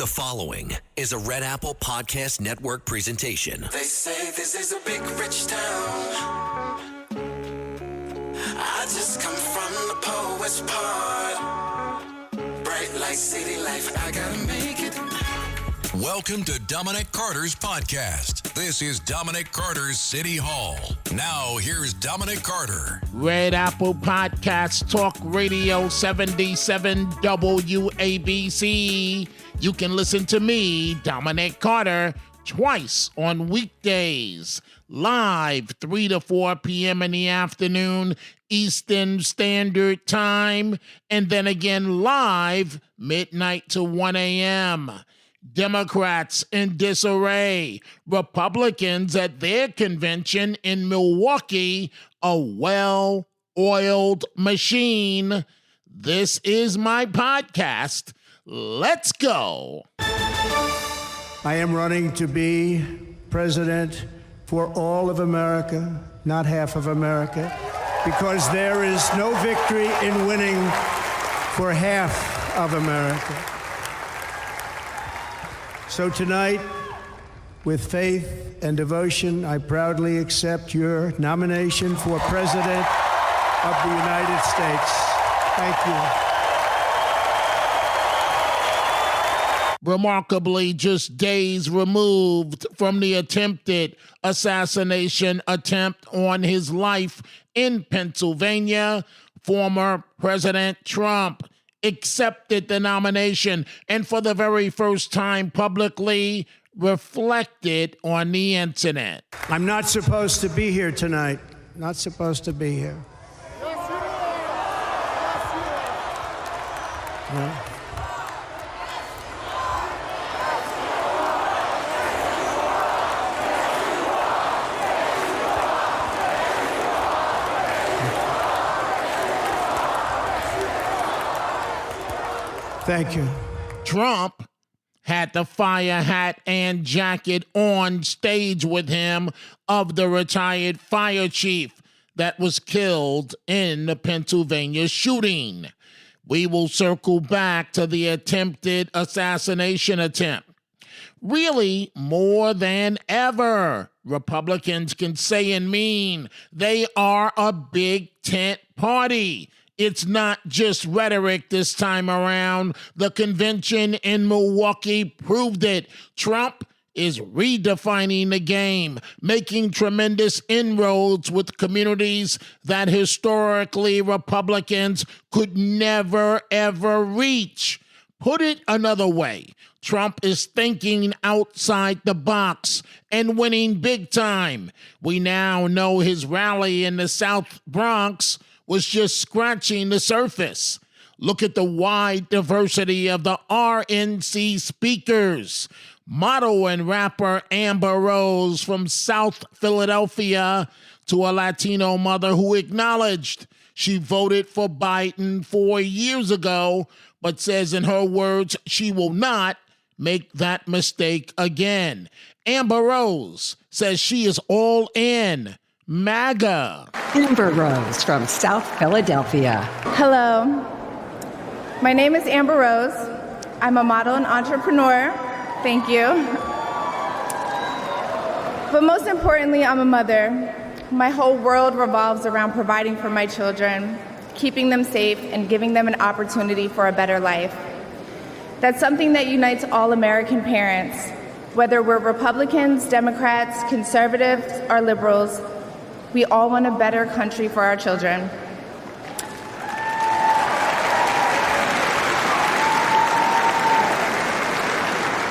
The following is a Red Apple Podcast Network presentation. They say this is a big, rich town. I just come from the poet's part. Bright light, city life, I gotta make it. Welcome to Dominic Carter's podcast. This is Dominic Carter's City Hall. Now, here's Dominic Carter. Red Apple Podcast Talk Radio 77 WABC. You can listen to me, Dominic Carter, twice on weekdays. Live 3 to 4 p.m. in the afternoon, Eastern Standard Time. And then again live midnight to 1 a.m. Democrats in disarray. Republicans at their convention in Milwaukee, a well-oiled machine. This is my podcast. Let's go. I am running to be president for all of America, not half of America, because there is no victory in winning for half of America. So tonight, with faith and devotion, I proudly accept your nomination for President of the United States. Thank you. Remarkably, just days removed from the attempted assassination attempt on his life in Pennsylvania, former President Trump accepted the nomination and for the very first time publicly reflected on the incident. I'm not supposed to be here tonight. Not supposed to be here. No. Thank you. Trump had the fire hat and jacket on stage with him of the retired fire chief that was killed in the Pennsylvania shooting. We will circle back to the attempted assassination attempt. Really, more than ever, Republicans can say and mean they are a big tent party. It's not just rhetoric this time around. The convention in Milwaukee proved it. Trump is redefining the game, making tremendous inroads with communities that historically Republicans could never, ever reach. Put it another way, Trump is thinking outside the box and winning big time. We now know his rally in the South Bronx was just scratching the surface. Look at the wide diversity of the RNC speakers. Model and rapper Amber Rose from South Philadelphia to a Latino mother who acknowledged she voted for Biden 4 years ago, but says in her words she will not make that mistake again. Amber Rose says she is all in. MAGA. Amber Rose from South Philadelphia. Hello, my name is Amber Rose. I'm a model and entrepreneur. Thank you. But most importantly, I'm a mother. My whole world revolves around providing for my children, keeping them safe, and giving them an opportunity for a better life. That's something that unites all American parents, whether we're Republicans, Democrats, conservatives, or liberals. We all want a better country for our children.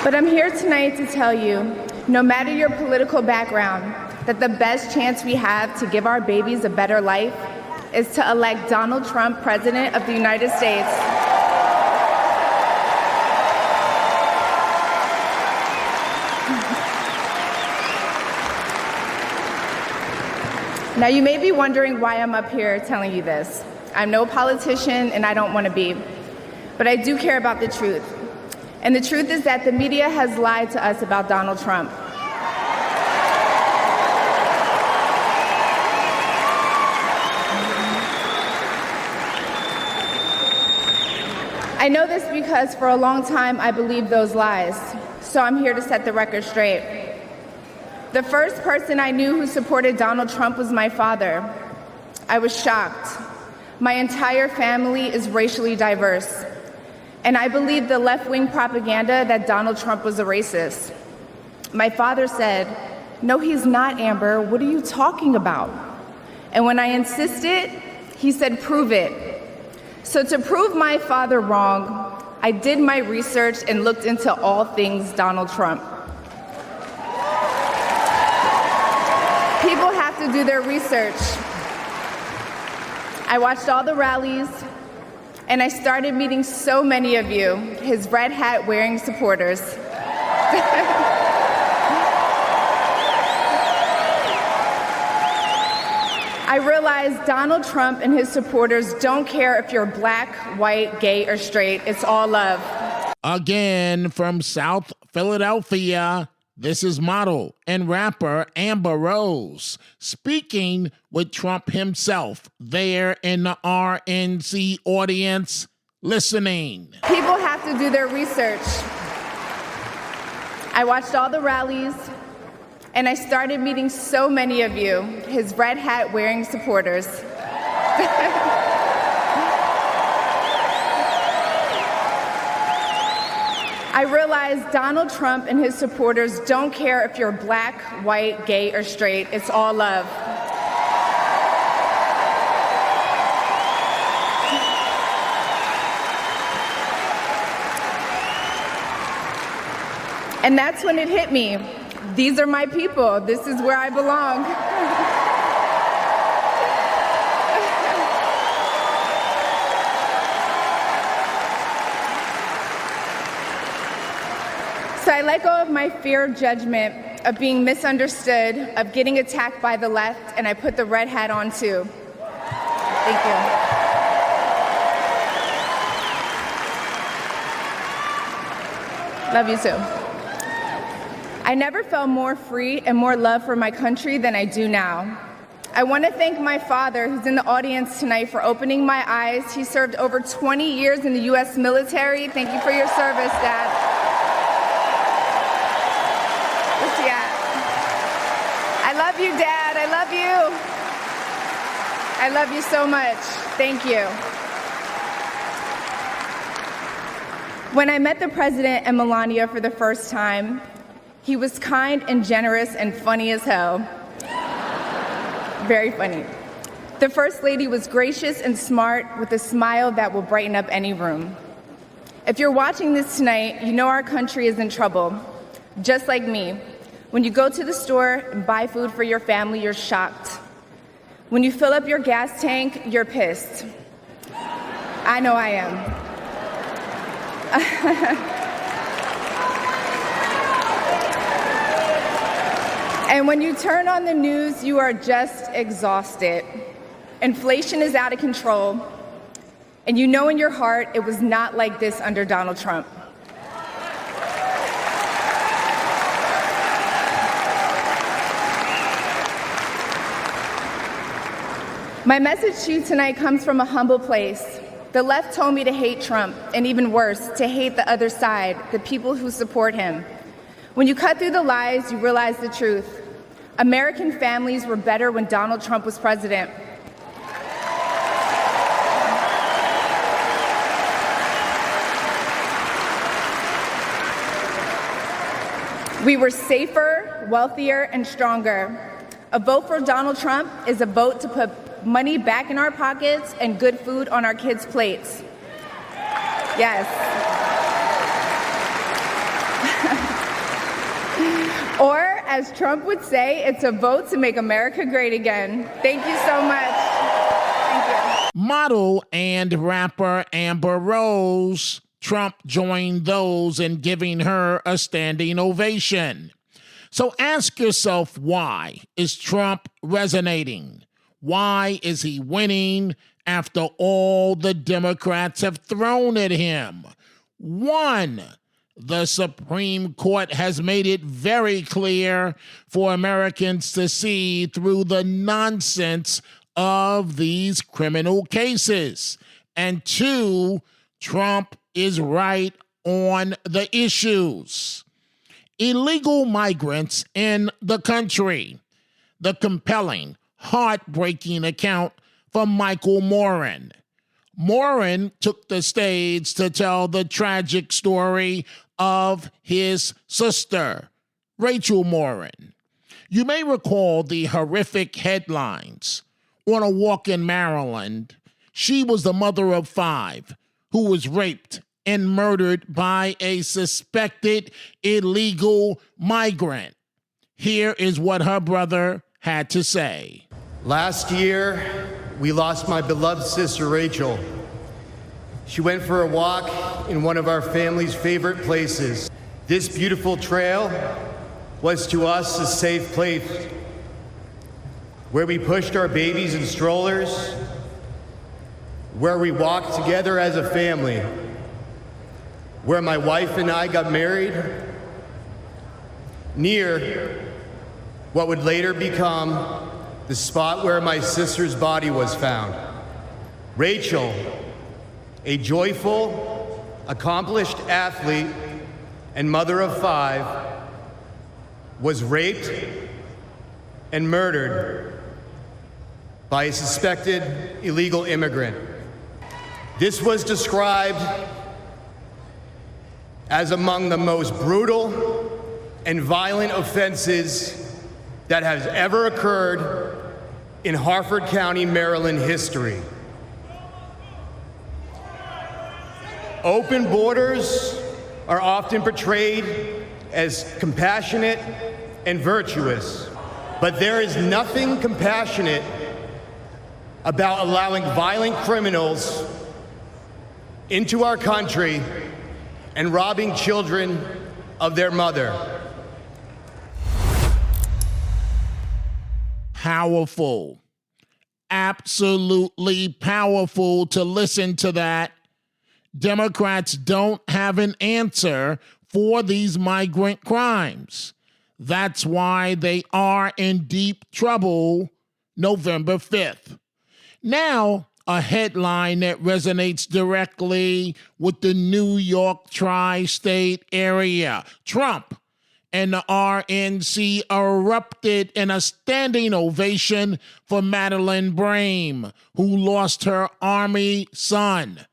But I'm here tonight to tell you, no matter your political background, that the best chance we have to give our babies a better life is to elect Donald Trump President of the United States. Now, you may be wondering why I'm up here telling you this. I'm no politician, and I don't want to be. But I do care about the truth. And the truth is that the media has lied to us about Donald Trump. I know this because for a long time I believed those lies, so I'm here to set the record straight. The first person I knew who supported Donald Trump was my father. I was shocked. My entire family is racially diverse, and I believed the left-wing propaganda that Donald Trump was a racist. My father said, "No, he's not, Amber. What are you talking about?" And when I insisted, he said, "Prove it." So to prove my father wrong, I did my research and looked into all things Donald Trump. People have to do their research. I watched all the rallies, and I started meeting so many of you, his red hat wearing supporters. I realized Donald Trump and his supporters don't care if you're black, white, gay, or straight. It's all love. Again, from South Philadelphia, this is model and rapper Amber Rose speaking with Trump himself there in the RNC audience listening. People have to do their research. I watched all the rallies, and I started meeting so many of you, his red hat wearing supporters. I realized Donald Trump and his supporters don't care if you're black, white, gay, or straight. It's all love. And that's when it hit me. These are my people. This is where I belong. So I let go of my fear of judgment, of being misunderstood, of getting attacked by the left, and I put the red hat on too. Thank you. Love you too. I never felt more free and more love for my country than I do now. I want to thank my father, who's in the audience tonight, for opening my eyes. He served over 20 years in the U.S. military. Thank you for your service, Dad. Where's he at? I love you, Dad. I love you. I love you so much. Thank you. When I met the president and Melania for the first time, he was kind and generous and funny as hell. Very funny. The First Lady was gracious and smart with a smile that will brighten up any room. If you're watching this tonight, you know our country is in trouble. Just like me. When you go to the store and buy food for your family, you're shocked. When you fill up your gas tank, you're pissed. I know I am. And when you turn on the news, you are just exhausted. Inflation is out of control, and you know in your heart it was not like this under Donald Trump. My message to you tonight comes from a humble place. The left told me to hate Trump, and even worse, to hate the other side, the people who support him. When you cut through the lies, you realize the truth. American families were better when Donald Trump was president. We were safer, wealthier, and stronger. A vote for Donald Trump is a vote to put money back in our pockets and good food on our kids' plates. Yes. Or, as Trump would say, it's a vote to make America great again. Thank you so much. Thank you. Model and rapper Amber Rose. Trump joined those in giving her a standing ovation. So ask yourself, why is Trump resonating? Why is he winning after all the Democrats have thrown at him? One, the Supreme Court has made it very clear for Americans to see through the nonsense of these criminal cases. And two, Trump is right on the issues. Illegal migrants in the country. The compelling, heartbreaking account from Michael Morin. Morin took the stage to tell the tragic story of his sister, Rachel Morin. You may recall the horrific headlines. On a walk in Maryland, she was the mother of 5 who was raped and murdered by a suspected illegal migrant. Here is what her brother had to say. Last year, we lost my beloved sister, Rachel. She went for a walk in one of our family's favorite places. This beautiful trail was to us a safe place where we pushed our babies in strollers, where we walked together as a family, where my wife and I got married, near what would later become the spot where my sister's body was found. Rachel, a joyful, accomplished athlete and mother of 5, was raped and murdered by a suspected illegal immigrant. This was described as among the most brutal and violent offenses that has ever occurred in Harford County, Maryland history. Open borders are often portrayed as compassionate and virtuous, but there is nothing compassionate about allowing violent criminals into our country and robbing children of their mother. Powerful. Absolutely powerful to listen to that. Democrats don't have an answer for these migrant crimes. That's why they are in deep trouble November 5th. Now, a headline that resonates directly with the New York tri-state area. Trump and the RNC erupted in a standing ovation for Madeleine Brame, who lost her Army son,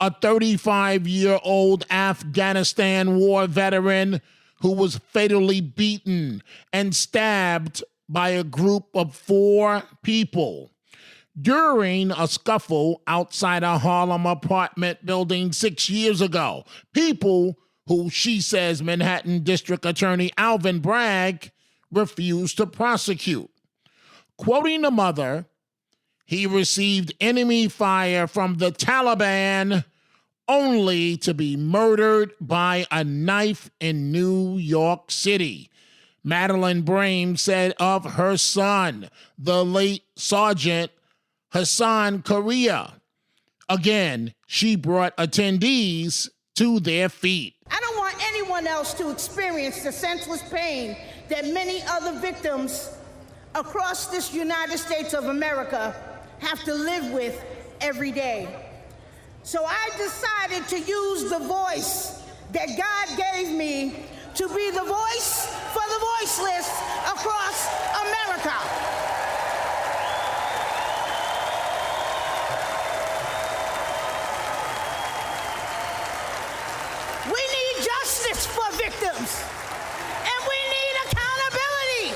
a 35-year-old Afghanistan war veteran who was fatally beaten and stabbed by a group of 4 people during a scuffle outside a Harlem apartment building 6 years ago. People who she says Manhattan District Attorney Alvin Bragg refused to prosecute. Quoting the mother, he received enemy fire from the Taliban only to be murdered by a knife in New York City. Madeleine Brame said of her son, the late Sergeant Hassan Correa. Again, she brought attendees to their feet. I don't want anyone else to experience the senseless pain that many other victims across this United States of America have to live with every day. So I decided to use the voice that God gave me to be the voice for the voiceless across America. We need justice for victims, and we need accountability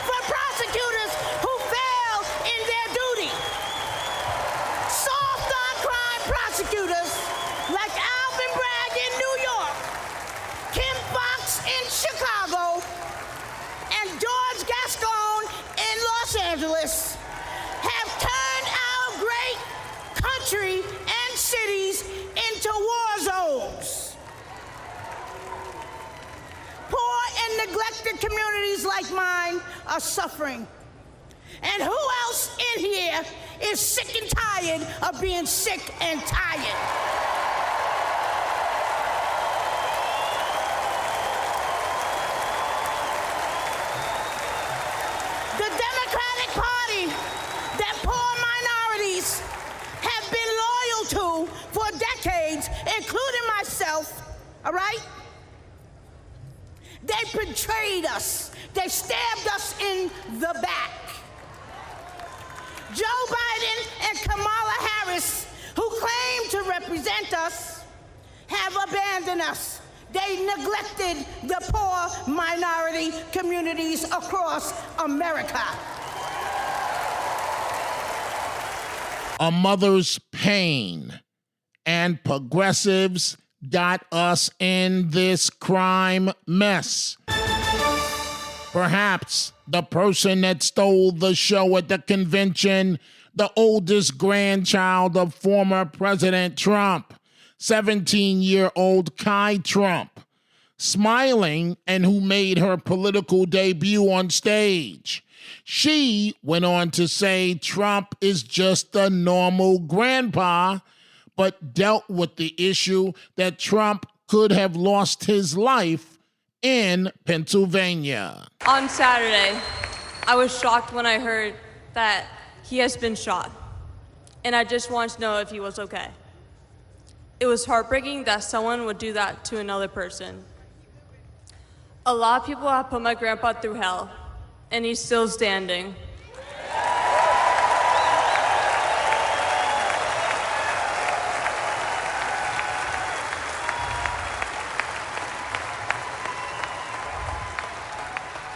for prosecutors who fail in their duty. Soft on crime prosecutors like Alvin Bragg in New York, Kim Foxx in Chicago, and George Gascon in Los Angeles have turned our great country and cities into war zones. Poor and neglected communities like mine are suffering. And who else in here is sick and tired of being sick and tired? The Democratic Party that poor minorities have been loyal to for decades, including all right? They betrayed us. They stabbed us in the back. Joe Biden and Kamala Harris, who claim to represent us, have abandoned us. They neglected the poor minority communities across America. A mother's pain and progressives got us in this crime mess. Perhaps the person that stole the show at the convention, the oldest grandchild of former President Trump, 17-year-old Kai Trump, smiling and who made her political debut on stage. She went on to say Trump is just a normal grandpa, but dealt with the issue that Trump could have lost his life in Pennsylvania. On Saturday, I was shocked when I heard that he has been shot, and I just wanted to know if he was okay. It was heartbreaking that someone would do that to another person. A lot of people have put my grandpa through hell, and he's still standing.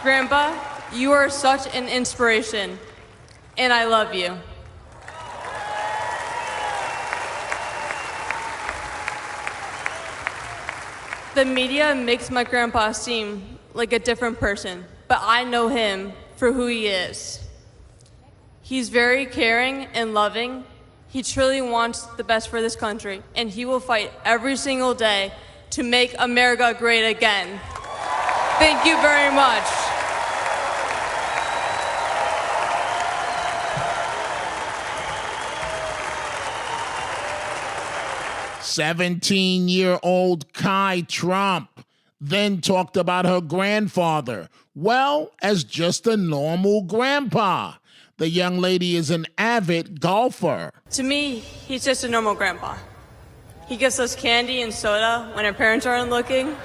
Grandpa, you are such an inspiration, and I love you. The media makes my grandpa seem like a different person, but I know him for who he is. He's very caring and loving. He truly wants the best for this country, and he will fight every single day to make America great again. Thank you very much. "17-year-old Kai Trump then talked about her grandfather, well, as just a normal grandpa. The young lady is an avid golfer. To me, he's just a normal grandpa. He gives us candy and soda when our parents aren't looking.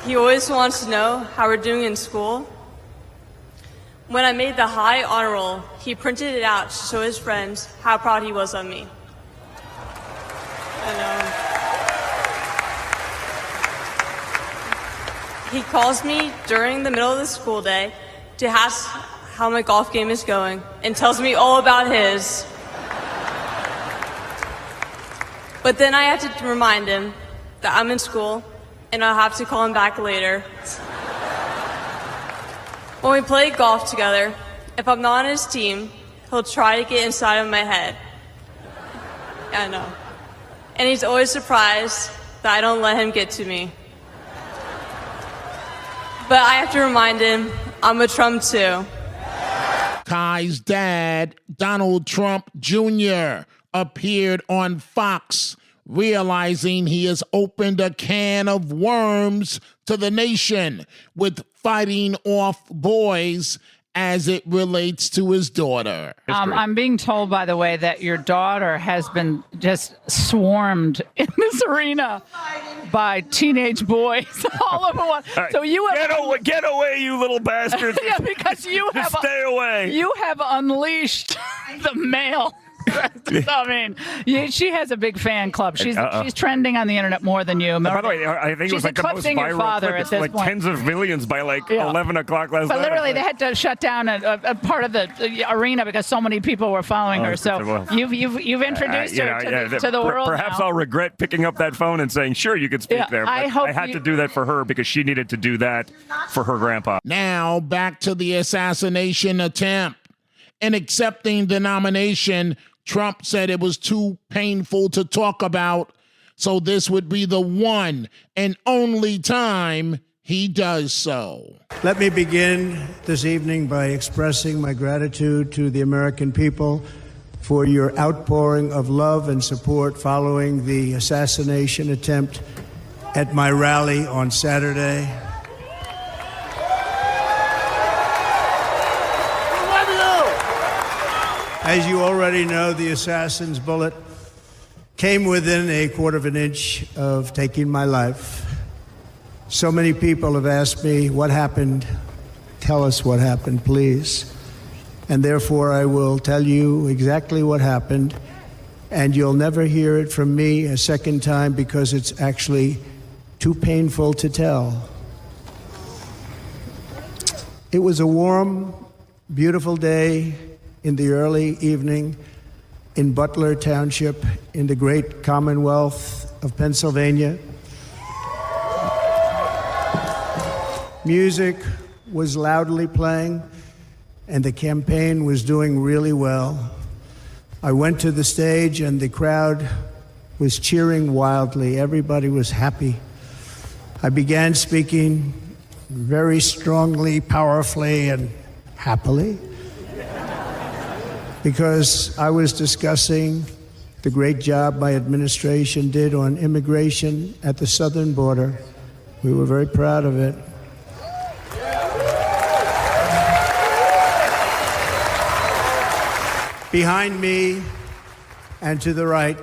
He always wants to know how we're doing in school. When I made the high honor roll, he printed it out to show his friends how proud he was of me. He calls me during the middle of the school day to ask how my golf game is going and tells me all about his. But then I have to remind him that I'm in school and I'll have to call him back later. When we play golf together, if I'm not on his team, he'll try to get inside of my head. I know. And he's always surprised that I don't let him get to me. But I have to remind him, I'm a Trump too. Kai's dad, Donald Trump Jr., appeared on Fox, realizing he has opened a can of worms to the nation with fighting off boys as it relates to his daughter. I'm being told, by the way, that your daughter has been just swarmed in this arena by teenage boys all over one. Right. So you have get away, you little bastard! Yeah, because you have stay away. You have unleashed the male. I mean, she has a big fan club. She's trending on the internet more than you. By the way, I think it was like the most viral clip. It's like tens of millions by like 11 o'clock last night. But literally, they had to shut down a part of the arena because so many people were following her. So you've introduced her to the world. Perhaps now. I'll regret picking up that phone and saying, "Sure, you could speak there." But I had to do that for her because she needed to do that for her grandpa. Now back to the assassination attempt. In accepting the nomination, Trump said it was too painful to talk about, so this would be the one and only time he does so. Let me begin this evening by expressing my gratitude to the American people for your outpouring of love and support following the assassination attempt at my rally on Saturday. As you already know, the assassin's bullet came within a quarter of an inch of taking my life. So many people have asked me, what happened? Tell us what happened, please. And therefore, I will tell you exactly what happened, and you'll never hear it from me a second time because it's actually too painful to tell. It was a warm, beautiful day in the early evening in Butler Township in the great Commonwealth of Pennsylvania. Music was loudly playing, and the campaign was doing really well. I went to the stage, and the crowd was cheering wildly. Everybody was happy. I began speaking very strongly, powerfully, and happily, because I was discussing the great job my administration did on immigration at the southern border. We were very proud of it. Behind me and to the right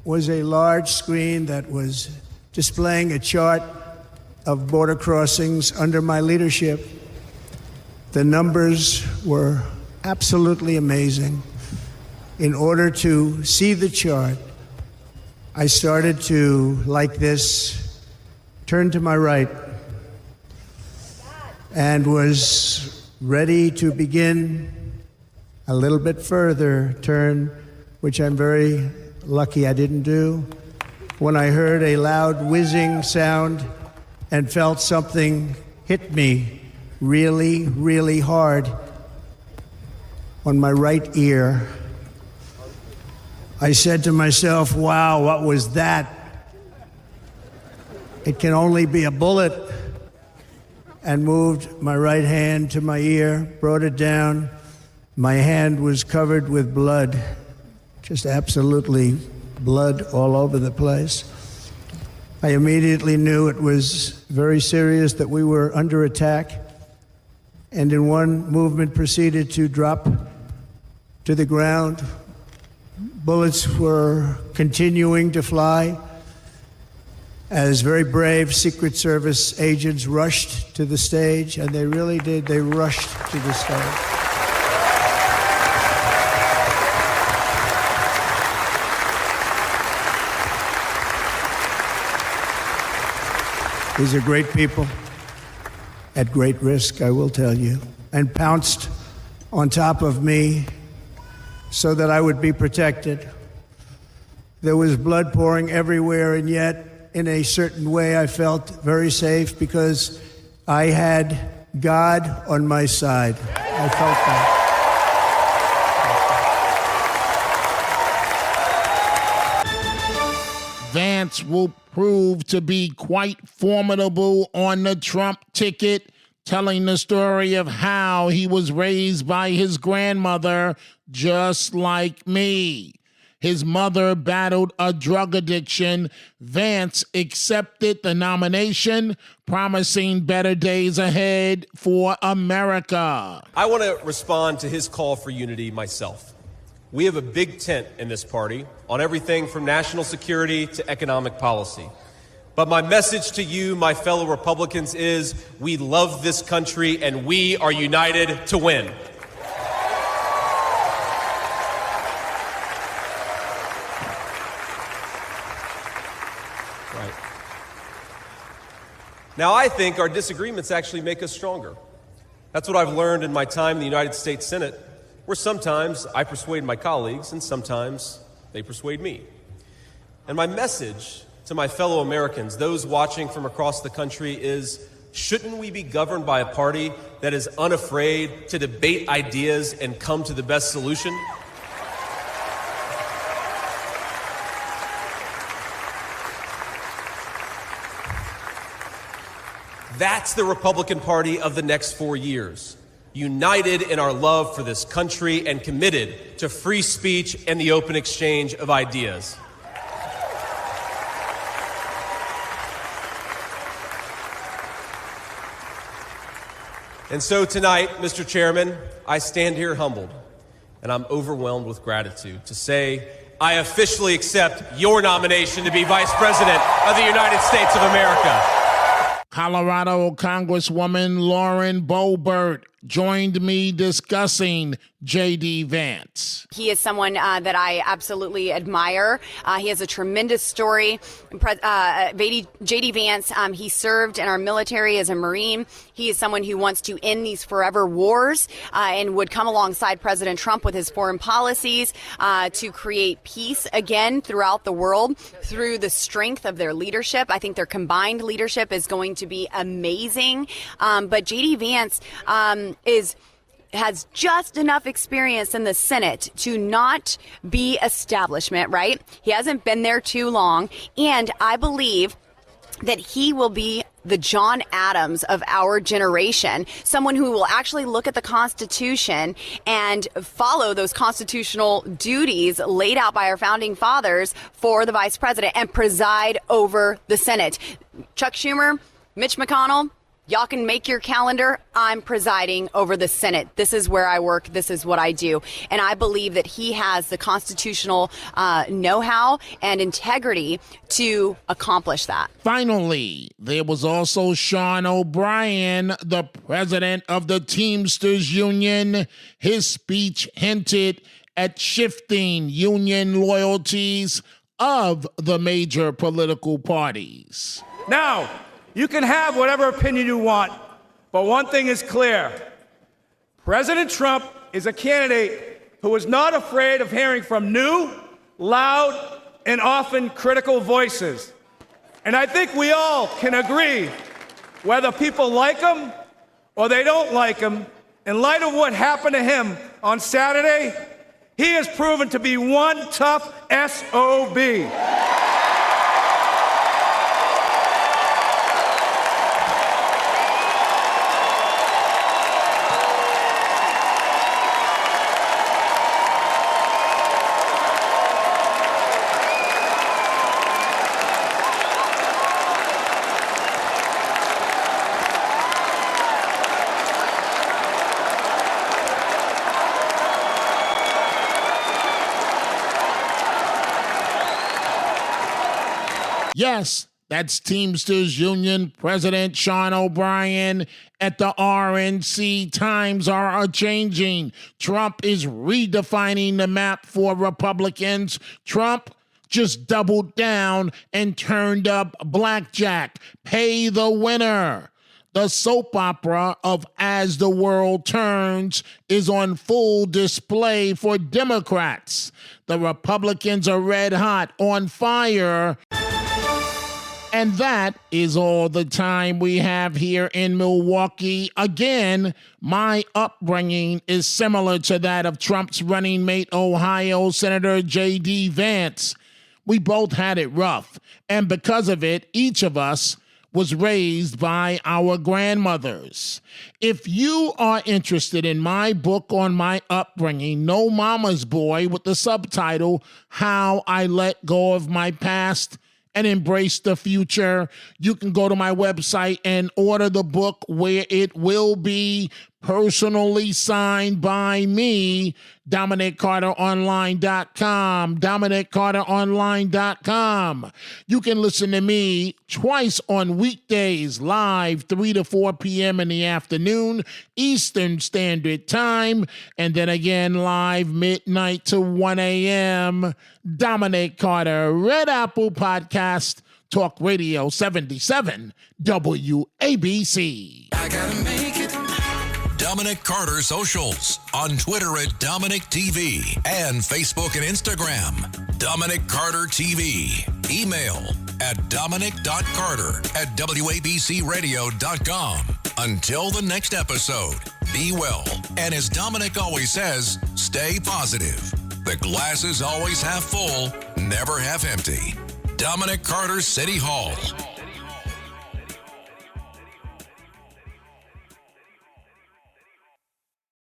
was a large screen that was displaying a chart of border crossings under my leadership. The numbers were absolutely amazing. In order to see the chart, I started to, like this, turn to my right and was ready to begin a little bit further turn, which I'm very lucky I didn't do, when I heard a loud whizzing sound and felt something hit me really, really hard on my right ear. I said to myself, wow, what was that? It can only be a bullet. And moved my right hand to my ear, brought it down. My hand was covered with blood, just absolutely blood all over the place. I immediately knew it was very serious, that we were under attack, and in one movement proceeded to drop to the ground. Bullets were continuing to fly as very brave Secret Service agents rushed to the stage, and they really did. They rushed to the stage. These are great people, at great risk, I will tell you, and pounced on top of me so that I would be protected. There was blood pouring everywhere, and yet, in a certain way, I felt very safe because I had God on my side. I felt that. Vance will prove to be quite formidable on the Trump ticket, telling the story of how he was raised by his grandmother, just like me. His mother battled a drug addiction. Vance accepted the nomination, promising better days ahead for America. I want to respond to his call for unity myself. We have a big tent in this party on everything from national security to economic policy. But my message to you, my fellow Republicans, is we love this country and we are united to win. Right. Now, I think our disagreements actually make us stronger. That's what I've learned in my time in the United States Senate, where sometimes I persuade my colleagues and sometimes they persuade me. And my message to my fellow Americans, those watching from across the country, is shouldn't we be governed by a party that is unafraid to debate ideas and come to the best solution? That's the Republican Party of the next 4 years. United in our love for this country and committed to free speech and the open exchange of ideas. And so tonight, Mr. Chairman, I stand here humbled, and I'm overwhelmed with gratitude to say, I officially accept your nomination to be Vice President of the United States of America. Colorado Congresswoman Lauren Boebert joined me discussing J.D. Vance. He is someone that I absolutely admire. He has a tremendous story. J.D. Vance, he served in our military as a Marine. He is someone who wants to end these forever wars and would come alongside President Trump with his foreign policies to create peace again throughout the world through the strength of their leadership. I think their combined leadership is going to be amazing. But J.D. Vance has just enough experience in the Senate to not be establishment, right? He hasn't been there too long. And I believe that he will be the John Adams of our generation, someone who will actually look at the Constitution and follow those constitutional duties laid out by our founding fathers for the vice president and preside over the Senate. Chuck Schumer, Mitch McConnell, y'all can make your calendar. I'm presiding over the Senate. This is where I work. This is what I do. And I believe that he has the constitutional know-how and integrity to accomplish that. Finally, there was also Sean O'Brien, the president of the Teamsters Union. His speech hinted at shifting union loyalties of the major political parties. Now, you can have whatever opinion you want, but one thing is clear. President Trump is a candidate who is not afraid of hearing from new, loud, and often critical voices. And I think we all can agree, whether people like him or they don't like him, in light of what happened to him on Saturday, he has proven to be one tough SOB. Yes, that's Teamsters Union President Sean O'Brien at the RNC. Times are a-changing. Trump is redefining the map for Republicans. Trump just doubled down and turned up blackjack. Pay the winner. The soap opera of As the World Turns is on full display for Democrats. The Republicans are red hot, on fire. And that is all the time we have here in Milwaukee. Again, my upbringing is similar to that of Trump's running mate, Ohio Senator J.D. Vance. We both had it rough. And because of it, each of us was raised by our grandmothers. If you are interested in my book on my upbringing, No Mama's Boy, with the subtitle, How I Let Go of My Past and Embrace the Future, you can go to my website and order the book, where it will be personally signed by me, DominicCarterOnline.com, DominicCarterOnline.com. You can listen to me twice on weekdays, live 3 to 4 p.m. in the afternoon, Eastern Standard Time, and then again live midnight to 1 a.m. Dominic Carter, Red Apple Podcast, Talk Radio 77, WABC. I gotta make it. Dominic Carter Socials on Twitter at Dominic TV and Facebook and Instagram. Dominic Carter TV. Email at dominic.carter@wabcradio.com. Until the next episode, be well. And as Dominic always says, stay positive. The glass is always half full, never half empty. Dominic Carter City Hall.